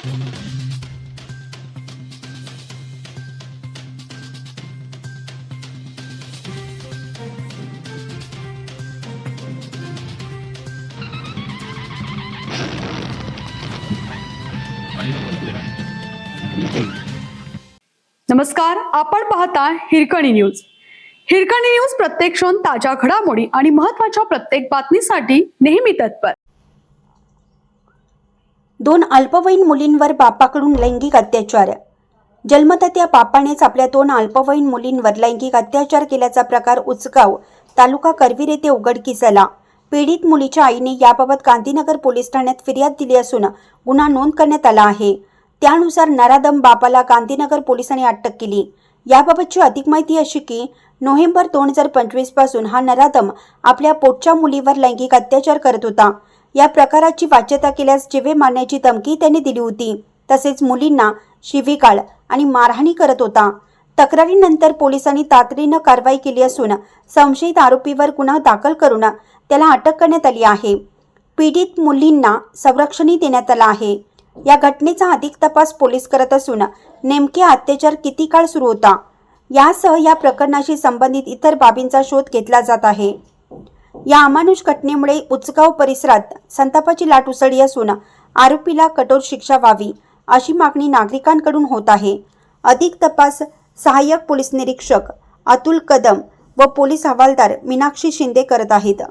नमस्कार, आपण पाहता हिरकणी न्यूज. हिरकणी न्यूज प्रत्येक क्षण ताज्या घडामोडी आणि महत्त्वाच्या प्रत्येक बातमीसाठी नेहमी तत्पर. 2 अल्पवयीन मुलींवर बापाकडून लैंगिक अत्याचार. जन्मदात्या बापानेच आपल्या 2 अल्पवयीन मुलींवर लैंगिक अत्याचार केल्याचा प्रकार उचगाव तालुका करवीर येथे उघडकीस आला. पीडित मुलीच्या आईने याबाबत गांधीनगर पोलीस ठाण्यात फिर्याद दिली असून गुन्हा नोंद करण्यात आला आहे. त्यानुसार नराधम बापाला गांधीनगर पोलिसांनी अटक केली. याबाबतची अधिक माहिती अशी की नोव्हेंबर 2025 पासून हा नराधम आपल्या पोटच्या मुलीवर लैंगिक अत्याचार करत होता. या प्रकाराची वाच्यता केल्यास जीवे मारण्याची धमकी त्याने दिली होती. तसेच मुलींना शिवीगाळ आणि मारहाणी करत होता. तक्रारीनंतर पोलिसांनी तातडीनं कारवाई केली असून संशयित आरोपीवर गुन्हा दाखल करून त्याला अटक करण्यात आली आहे. पीडित मुलींना संरक्षणही देण्यात आलं आहे. या घटनेचा अधिक तपास पोलीस करत असून नेमके अत्याचार किती काळ सुरू होता यासह या प्रकरणाशी संबंधित इतर बाबींचा शोध घेतला जात आहे. या अमानुष घटनेमुळे उचगाव परिसरात संतापाची लाट उसळली असून आरोपीला कठोर शिक्षा व्हावी अशी मागणी नागरिकांकडून होत आहे. अधिक तपास सहाय्यक पोलीस निरीक्षक अतुल कदम व पोलीस हवालदार मीनाक्षी शिंदे करत आहेत.